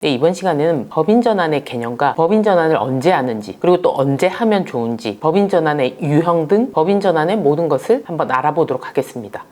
네, 이번 시간은 법인전환의 개념과 법인전환을 언제 하는지, 그리고 또 언제 하면 좋은지, 법인전환의 유형 등 법인전환의 모든 것을 한번 알아보도록 하겠습니다.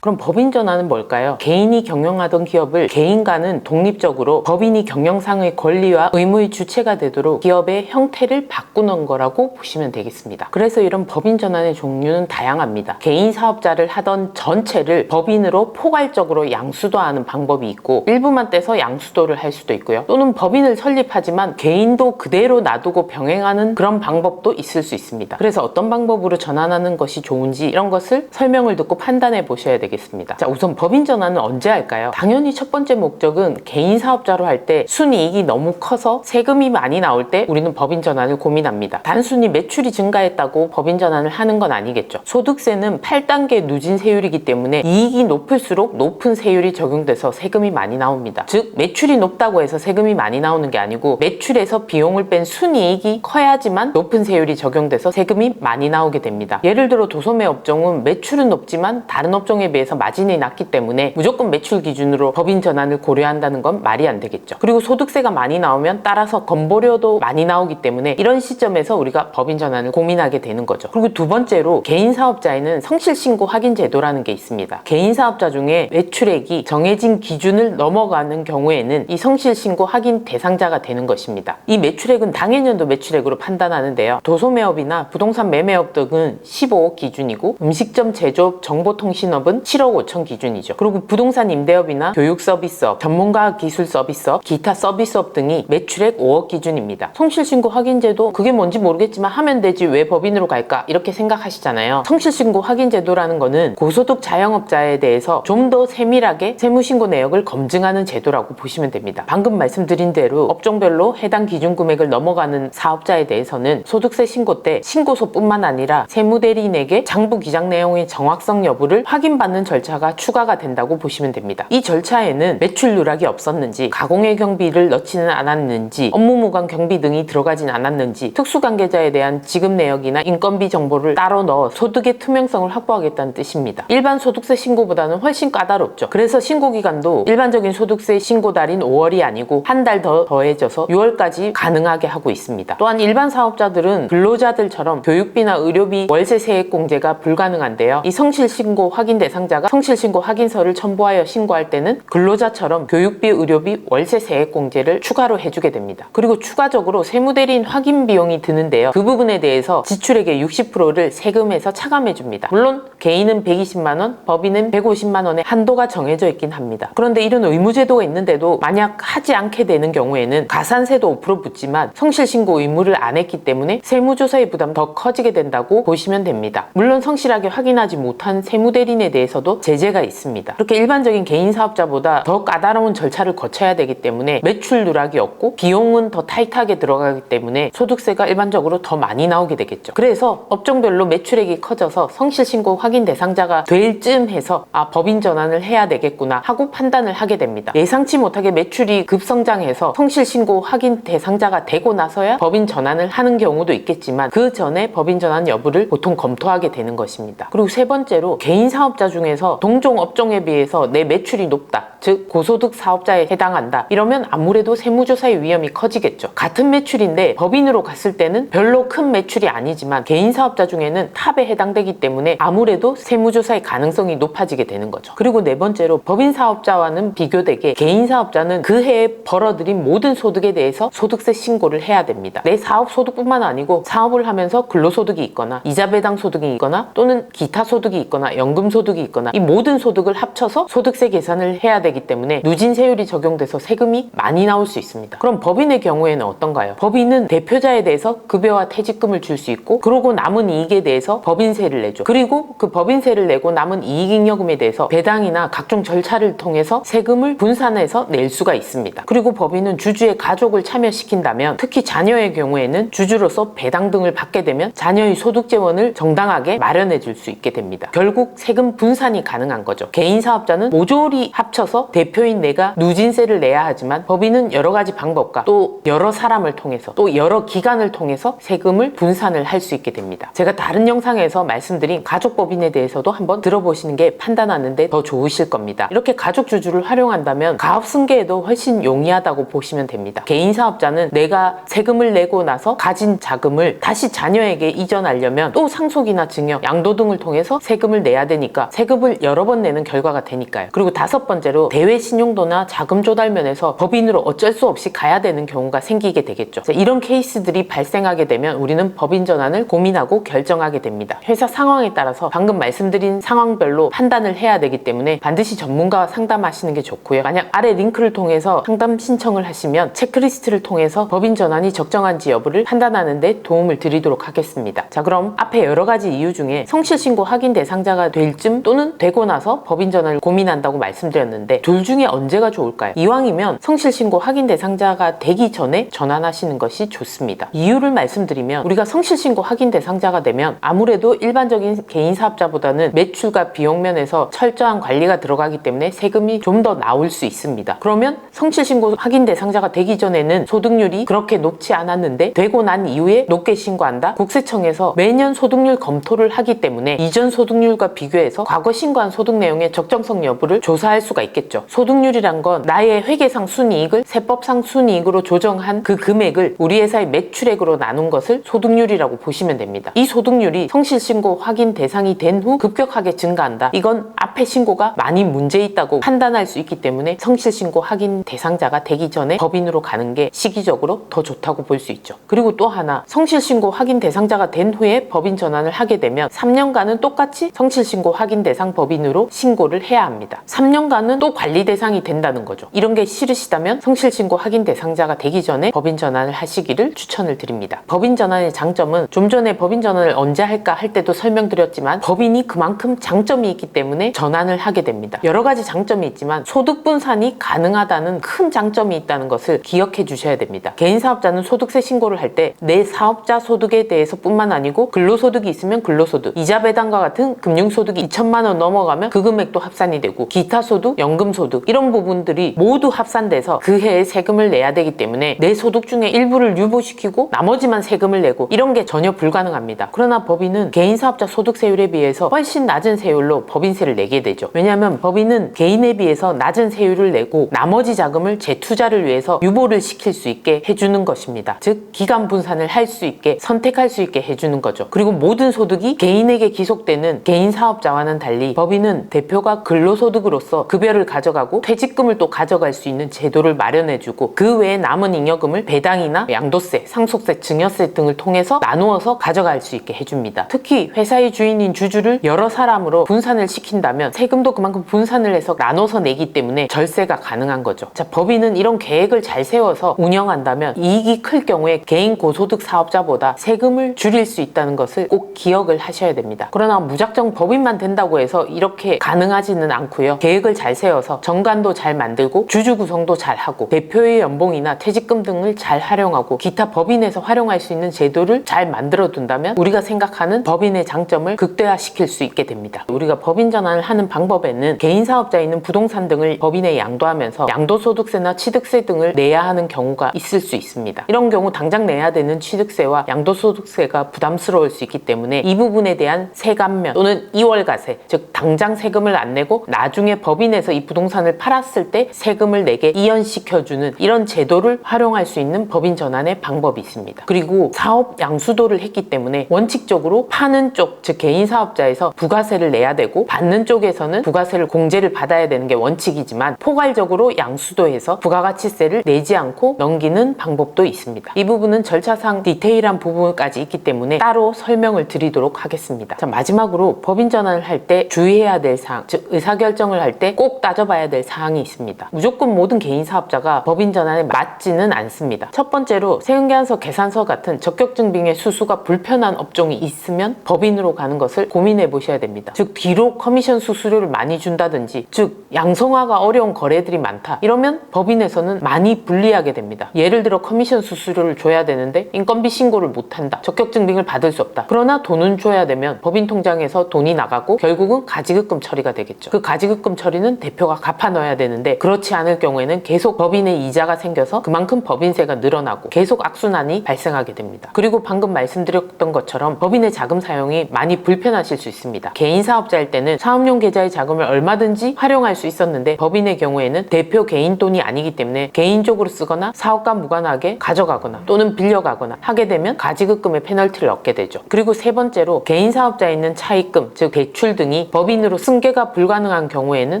그럼 법인전환은 뭘까요? 개인이 경영하던 기업을 개인과는 독립적으로 법인이 경영상의 권리와 의무의 주체가 되도록 기업의 형태를 바꾸는 거라고 보시면 되겠습니다. 그래서 이런 법인전환의 종류는 다양합니다. 개인 사업자를 하던 전체를 법인으로 포괄적으로 양수도하는 방법이 있고, 일부만 떼서 양수도를 할 수도 있고요. 또는 법인을 설립하지만 개인도 그대로 놔두고 병행하는 그런 방법도 있을 수 있습니다. 그래서 어떤 방법으로 전환하는 것이 좋은지 이런 것을 설명을 듣고 판단해 보셔야 되겠습니다. 자, 우선 법인 전환은 언제 할까요? 당연히 첫 번째 목적은 개인 사업자로 할 때 순이익이 너무 커서 세금이 많이 나올 때 우리는 법인 전환을 고민합니다. 단순히 매출이 증가했다고 법인 전환을 하는 건 아니겠죠. 소득세는 8단계 누진 세율이기 때문에 이익이 높을수록 높은 세율이 적용돼서 세금이 많이 나옵니다. 즉 매출이 높다고 해서 세금이 많이 나오는 게 아니고, 매출에서 비용을 뺀 순이익이 커야지만 높은 세율이 적용돼서 세금이 많이 나오게 됩니다. 예를 들어 도소매 업종은 매출은 높지만 다른 업종에 비해서 마진이 낮기 때문에 무조건 매출 기준으로 법인 전환을 고려한다는 건 말이 안 되겠죠. 그리고 소득세가 많이 나오면 따라서 건보료도 많이 나오기 때문에 이런 시점에서 우리가 법인 전환을 고민하게 되는 거죠. 그리고 두 번째로 개인 사업자에는 성실신고 확인 제도라는 게 있습니다. 개인 사업자 중에 매출액이 정해진 기준을 넘어가는 경우에는 이 성실신고 확인 대상자가 되는 것입니다. 이 매출액은 당해년도 매출액으로 판단하는데요. 도소매업이나 부동산 매매업 등은 15억 기준이고, 음식점 제조업 정보통신업은 7억 5천 기준이죠. 그리고 부동산 임대업이나 교육 서비스업, 전문가 기술 서비스업, 기타 서비스업 등이 매출액 5억 기준입니다. 성실신고 확인제도 그게 뭔지 모르겠지만 하면 되지 왜 법인으로 갈까 이렇게 생각하시잖아요. 성실신고 확인제도라는 거는 고소득 자영업자에 대해서 좀 더 세밀하게 세무신고 내역을 검증하는 제도라고 보시면 됩니다. 방금 말씀드린 대로 업종별로 해당 기준 금액을 넘어가는 사업자에 대해서는 소득세 신고 때 신고서뿐만 아니라 세무대리인에게 장부 기장 내용의 정확성 여부를 확인받는 절차가 추가가 된다고 보시면 됩니다. 이 절차에는 매출 누락이 없었는지, 가공의 경비를 넣지는 않았는지, 업무무관 경비 등이 들어가진 않았는지, 특수관계자에 대한 지급 내역이나 인건비 정보를 따로 넣어 소득의 투명성을 확보하겠다는 뜻입니다. 일반 소득세 신고보다는 훨씬 까다롭죠. 그래서 신고기간도 일반적인 소득세 신고 달인 5월이 아니고 한 달 더 더해져서 6월까지 가능하게 하고 있습니다. 또한 일반 사업자들은 근로자들처럼 교육비나 의료비, 월세 세액공제가 불가능한데요. 이 성실신고 확인 대상자가 성실신고 확인서를 첨부하여 신고할 때는 근로자처럼 교육비, 의료비, 월세 세액공제를 추가로 해주게 됩니다. 그리고 추가적으로 세무대리인 확인 비용이 드는데요. 그 부분에 대해서 지출액의 60%를 세금에서 차감해줍니다. 물론 개인은 120만원, 법인은 150만원의 한도가 정해져 있긴 합니다. 그런데 이런 의무제도가 있는데도 만약 하지 않게 되는 경우에는 가산세도 5% 붙지만 성실신고 의무를 안 했기 때문에 세무조사의 부담 더 커지게 된다고 보시면 됩니다. 물론 성실하게 확인하지 못한 세무대리인에 대해서도 제재가 있습니다. 그렇게 일반적인 개인 사업자보다 더 까다로운 절차를 거쳐야 되기 때문에 매출 누락이 없고 비용은 더 타이트하게 들어가기 때문에 소득세가 일반적으로 더 많이 나오게 되겠죠. 그래서 업종별로 매출액이 커져서 성실신고 확인 대상자가 될 쯤 해서 법인 전환을 해야 되겠구나 하고 판단을 하게 됩니다. 예상치 못하게 매출이 급성장해서 성실신고 확인 대상자가 되고 나서야 법인 전환을 하는 경우도 있겠지만, 그 전에 법인 전환 여부를 보통 검토하게 되는 것입니다. 그리고 세 번째로 개인 사업자 중에서 동종 업종에 비해서 내 매출이 높다, 즉 고소득 사업자에 해당한다, 이러면 아무래도 세무조사의 위험이 커지겠죠. 같은 매출인데 법인으로 갔을 때는 별로 큰 매출이 아니지만 개인 사업자 중에는 탑에 해당되기 때문에 아무래도 세무조사의 가능성이 높아지게 되는 거죠. 그리고 네 번째로 법인 사업자와는 비교되게 개인 사업자는 그 해에 벌어들인 모든 소득에 대해서 소득세 신고를 해야 됩니다. 내 사업 소득뿐만 아니고 사업을 하면서 근로소득이 있거나 이자 배당 소득이 있거나 또는 기타 소득이 있거나 연금 소득이 있거나 이 모든 소득을 합쳐서 소득세 계산을 해야 되기 때문에 누진세율이 적용돼서 세금이 많이 나올 수 있습니다. 그럼 법인의 경우에는 어떤가요? 법인은 대표자에 대해서 급여와 퇴직금을 줄 수 있고, 그러고 남은 이익에 대해서 법인세를 내죠. 그리고 그 법인세를 내고 남은 이익잉여금에 대해서 배당이나 각종 절차를 통해서 세금을 분산해서 낼 수가 있습니다. 그리고 법인은 주주의 가족을 참여시킨다면, 특히 자녀의 경우에는 주주로서 배당 등을 받게 되면 자녀의 소득 재원을 정당하게 마련해 줄 수 있게 됩니다. 결국 세금 분산이 가능한 거죠. 개인 사업자는 모조리 합쳐서 따라서 대표인 내가 누진세를 내야 하지만 법인은 여러 가지 방법과 또 여러 사람을 통해서 또 여러 기관을 통해서 세금을 분산을 할 수 있게 됩니다. 제가 다른 영상에서 말씀드린 가족법인에 대해서도 한번 들어보시는 게 판단하는데 더 좋으실 겁니다. 이렇게 가족주주를 활용한다면 가업승계에도 훨씬 용이하다고 보시면 됩니다. 개인사업자는 내가 세금을 내고 나서 가진 자금을 다시 자녀에게 이전하려면 또 상속이나 증여, 양도 등을 통해서 세금을 내야 되니까 세금을 여러 번 내는 결과가 되니까요. 그리고 다섯 번째로 대외 신용도나 자금 조달 면에서 법인으로 어쩔 수 없이 가야 되는 경우가 생기게 되겠죠. 이런 케이스들이 발생하게 되면 우리는 법인 전환을 고민하고 결정하게 됩니다. 회사 상황에 따라서 방금 말씀드린 상황별로 판단을 해야 되기 때문에 반드시 전문가와 상담하시는 게 좋고요. 만약 아래 링크를 통해서 상담 신청을 하시면 체크리스트를 통해서 법인 전환이 적정한지 여부를 판단하는 데 도움을 드리도록 하겠습니다. 자, 그럼 앞에 여러 가지 이유 중에 성실신고 확인 대상자가 될 쯤 또는 되고 나서 법인 전환을 고민한다고 말씀드렸는데 둘 중에 언제가 좋을까요? 이왕이면 성실신고 확인 대상자가 되기 전에 전환하시는 것이 좋습니다. 이유를 말씀드리면 우리가 성실신고 확인 대상자가 되면 아무래도 일반적인 개인사업자보다는 매출과 비용 면에서 철저한 관리가 들어가기 때문에 세금이 좀 더 나올 수 있습니다. 그러면 성실신고 확인 대상자가 되기 전에는 소득률이 그렇게 높지 않았는데 되고 난 이후에 높게 신고한다? 국세청에서 매년 소득률 검토를 하기 때문에 이전 소득률과 비교해서 과거 신고한 소득 내용의 적정성 여부를 조사할 수가 있겠죠. 소득률이란 건 나의 회계상 순이익을 세법상 순이익으로 조정한 그 금액을 우리 회사의 매출액으로 나눈 것을 소득률이라고 보시면 됩니다. 이 소득률이 성실신고 확인 대상이 된 후 급격하게 증가한다. 이건 앞에 신고가 많이 문제 있다고 판단할 수 있기 때문에 성실신고 확인 대상자가 되기 전에 법인으로 가는 게 시기적으로 더 좋다고 볼 수 있죠. 그리고 또 하나, 성실신고 확인 대상자가 된 후에 법인 전환을 하게 되면 3년간은 똑같이 성실신고 확인 대상 법인으로 신고를 해야 합니다. 3년간은 또 관리 대상이 된다는 거죠. 이런 게 싫으시다면 성실신고 확인 대상자가 되기 전에 법인 전환을 하시기를 추천을 드립니다. 법인 전환의 장점은 좀 전에 법인 전환을 언제 할까 할 때도 설명드렸지만 법인이 그만큼 장점이 있기 때문에 전환을 하게 됩니다. 여러 가지 장점이 있지만 소득 분산이 가능하다는 큰 장점이 있다는 것을 기억해 주셔야 됩니다. 개인사업자는 소득세 신고를 할 때 내 사업자 소득에 대해서 뿐만 아니고 근로소득이 있으면 근로소득, 이자 배당과 같은 금융소득이 2천만 원 넘어가면 그 금액도 합산이 되고 기타 소득, 연금소득 이런 부분들이 모두 합산돼서 그 해에 세금을 내야 되기 때문에 내 소득 중에 일부를 유보시키고 나머지만 세금을 내고 이런 게 전혀 불가능합니다. 그러나 법인은 개인사업자 소득세율에 비해서 훨씬 낮은 세율로 법인세를 내게 되죠. 왜냐하면 법인은 개인에 비해서 낮은 세율을 내고 나머지 자금을 재투자를 위해서 유보를 시킬 수 있게 해주는 것입니다. 즉 기간 분산을 할 수 있게 선택할 수 있게 해주는 거죠. 그리고 모든 소득이 개인에게 기속되는 개인사업자와는 달리 법인은 대표가 근로소득으로서 급여를 가져가고 퇴직금을 또 가져갈 수 있는 제도를 마련해주고 그 외에 남은 잉여금을 배당이나 양도세, 상속세, 증여세 등을 통해서 나누어서 가져갈 수 있게 해줍니다. 특히 회사의 주인인 주주를 여러 사람으로 분산을 시킨다면 세금도 그만큼 분산을 해서 나눠서 내기 때문에 절세가 가능한 거죠. 자, 법인은 이런 계획을 잘 세워서 운영한다면 이익이 클 경우에 개인 고소득 사업자보다 세금을 줄일 수 있다는 것을 꼭 기억을 하셔야 됩니다. 그러나 무작정 법인만 된다고 해서 이렇게 가능하지는 않고요. 계획을 잘 세워서 정관도 잘 만들고 주주 구성도 잘 하고 대표의 연봉이나 퇴직금 등을 잘 활용하고 기타 법인에서 활용할 수 있는 제도를 잘 만들어 둔다면 우리가 생각하는 법인의 장점을 극대화시킬 수 있게 됩니다. 우리가 법인 전환을 하는 방법에는 개인사업자에 있는 부동산 등을 법인에 양도하면서 양도소득세나 취득세 등을 내야 하는 경우가 있을 수 있습니다. 이런 경우 당장 내야 되는 취득세와 양도소득세가 부담스러울 수 있기 때문에 이 부분에 대한 세감면 또는 이월가세, 즉 당장 세금을 안 내고 나중에 법인에서 이 부동산을 팔았을 때 세금을 내게 이연시켜주는 이런 제도를 활용할 수 있는 법인 전환의 방법이 있습니다. 그리고 사업 양수도를 했기 때문에 원칙적으로 파는 쪽, 즉 개인사업자에서 부가세를 내야 되고 받는 쪽에서는 부가세를 공제를 받아야 되는 게 원칙이지만 포괄적으로 양수도해서 부가가치세를 내지 않고 넘기는 방법도 있습니다. 이 부분은 절차상 디테일한 부분까지 있기 때문에 따로 설명을 드리도록 하겠습니다. 자, 마지막으로 법인 전환을 할 때 주의해야 될 사항, 즉 의사결정을 할 때 꼭 따져봐야 될 사항이 있습니다. 무조건 모든 개인사업자가 법인 전환에 맞지는 않습니다. 첫 번째로 세금계산서, 계산서 같은 적격증빙의 수수가 불편한 업종이 있으면 법인으로 가는 것을 고민해 보셔야 됩니다. 즉 뒤로 커미션 수수료를 많이 준다든지, 즉 양성화가 어려운 거래들이 많다, 이러면 법인에서는 많이 불리하게 됩니다. 예를 들어 커미션 수수료를 줘야 되는데 인건비 신고를 못한다, 적격증빙을 받을 수 없다. 그러나 돈은 줘야 되면 법인 통장에서 돈이 나가고 결국은 가지급금 처리가 되겠죠. 그 가지급금 처리는 대표가 법인에다가 갚아 넣어야 되는데 그렇지 않을 경우에는 계속 법인의 이자가 생겨서 그만큼 법인세가 늘어나고 계속 악순환이 발생하게 됩니다. 그리고 방금 말씀드렸던 것처럼 법인의 자금 사용이 많이 불편하실 수 있습니다. 개인 사업자일 때는 사업용 계좌의 자금을 얼마든지 활용할 수 있었는데 법인의 경우에는 대표 개인 돈이 아니기 때문에 개인적으로 쓰거나 사업과 무관하게 가져가거나 또는 빌려가거나 하게 되면 가지급금의 페널티를 얻게 되죠. 그리고 세 번째로 개인 사업자에 있는 차입금, 즉 대출 등이 법인으로 승계가 불가능한 경우에는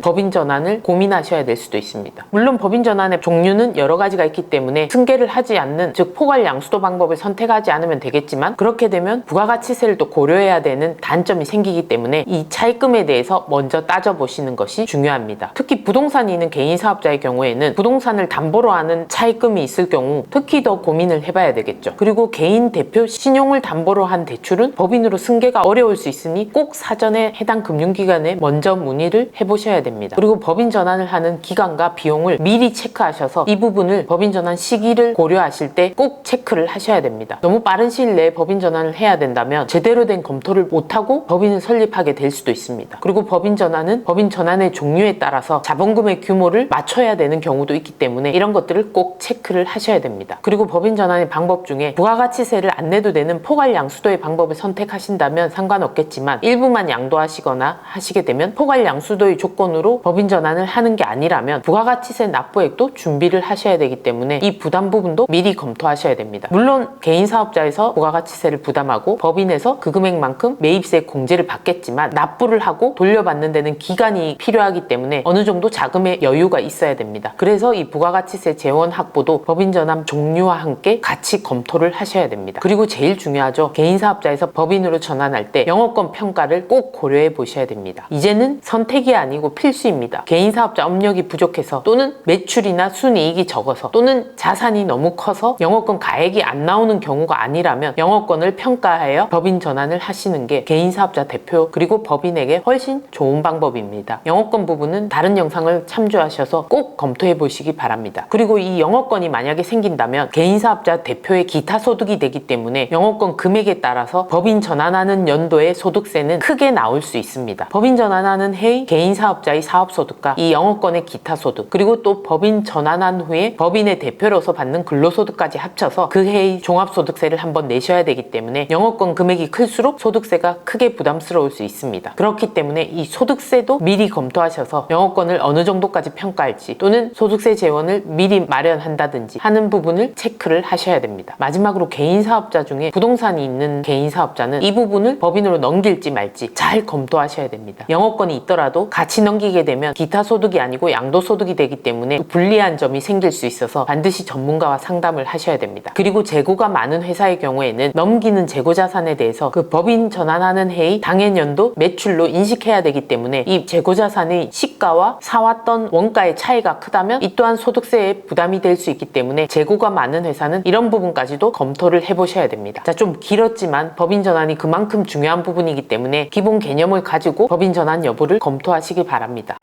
법인 전환을 고민하셔야 될 수도 있습니다. 물론 법인 전환의 종류는 여러 가지가 있기 때문에 승계를 하지 않는, 즉 포괄 양수도 방법을 선택하지 않으면 되겠지만 그렇게 되면 부가가치세를 또 고려해야 되는 단점이 생기기 때문에 이 차입금에 대해서 먼저 따져보시는 것이 중요합니다. 특히 부동산이 있는 개인 사업자의 경우에는 부동산을 담보로 하는 차입금이 있을 경우 특히 더 고민을 해봐야 되겠죠. 그리고 개인 대표 신용을 담보로 한 대출은 법인으로 승계가 어려울 수 있으니 꼭 사전에 해당 금융기관에 먼저 문의를 해보셔야 됩니다. 그리고 법인 전환을 하는 기간과 비용을 미리 체크하셔서 이 부분을 법인 전환 시기를 고려하실 때 꼭 체크를 하셔야 됩니다. 너무 빠른 시일 내에 법인 전환을 해야 된다면 제대로 된 검토를 못하고 법인을 설립하게 될 수도 있습니다. 그리고 법인 전환은 법인 전환의 종류에 따라서 자본금의 규모를 맞춰야 되는 경우도 있기 때문에 이런 것들을 꼭 체크를 하셔야 됩니다. 그리고 법인 전환의 방법 중에 부가가치세를 안 내도 되는 포괄 양수도의 방법을 선택하신다면 상관없겠지만 일부만 양도하시거나 하시게 되면 포괄 양수도의 조건으로 법인 전환을 하는 게 아니라면 부가가치세 납부액도 준비를 하셔야 되기 때문에 이 부담 부분도 미리 검토하셔야 됩니다. 물론 개인 사업자에서 부가가치세를 부담하고 법인에서 그 금액만큼 매입세 공제를 받겠지만 납부를 하고 돌려받는 데는 기간이 필요하기 때문에 어느 정도 자금의 여유가 있어야 됩니다. 그래서 이 부가가치세 재원 확보도 법인 전환 종류와 함께 같이 검토를 하셔야 됩니다. 그리고 제일 중요하죠. 개인 사업자에서 법인으로 전환할 때 영업권 평가를 꼭 고려해 보셔야 됩니다. 이제는 선택이 아니고 필수입니다. 개인 사업자 업력이 부족해서 또는 매출이나 순이익이 적어서 또는 자산이 너무 커서 영업권 가액이 안 나오는 경우가 아니라면 영업권을 평가하여 법인 전환을 하시는 게 개인 사업자 대표 그리고 법인에게 훨씬 좋은 방법입니다. 영업권 부분은 다른 영상을 참조하셔서 꼭 검토해 보시기 바랍니다. 그리고 이 영업권이 만약에 생긴다면 개인 사업자 대표의 기타 소득이 되기 때문에 영업권 금액에 따라서 법인 전환하는 연도의 소득세는 크게 나올 수 있습니다. 법인 전환하는 해의 개인 사업자의 사업소득과 이 영업권의 기타 소득 그리고 또 법인 전환한 후에 법인의 대표로서 받는 근로소득까지 합쳐서 그 해의 종합소득세를 한번 내셔야 되기 때문에 영업권 금액이 클수록 소득세가 크게 부담스러울 수 있습니다. 그렇기 때문에 이 소득세도 미리 검토하셔서 영업권을 어느 정도까지 평가할지 또는 소득세 재원을 미리 마련한다든지 하는 부분을 체크를 하셔야 됩니다. 마지막으로 개인 사업자 중에 부동산이 있는 개인 사업자는 이 부분을 법인으로 넘길지 말지 잘 검토하셔야 됩니다. 영업권이 있더라도 같이 넘기게 되면 기타 소득이 아니고 양도소득이 되기 때문에 불리한 점이 생길 수 있어서 반드시 전문가와 상담을 하셔야 됩니다. 그리고 재고가 많은 회사의 경우에는 넘기는 재고자산에 대해서 그 법인 전환하는 해의 당해년도 매출로 인식해야 되기 때문에 이 재고자산의 시가와 사왔던 원가의 차이가 크다면 이 또한 소득세에 부담이 될 수 있기 때문에 재고가 많은 회사는 이런 부분까지도 검토를 해보셔야 됩니다. 자, 좀 길었지만 법인 전환이 그만큼 중요한 부분이기 때문에 기본 개념을 가지고 법인 전환 여부를 검토하시기 바랍니다.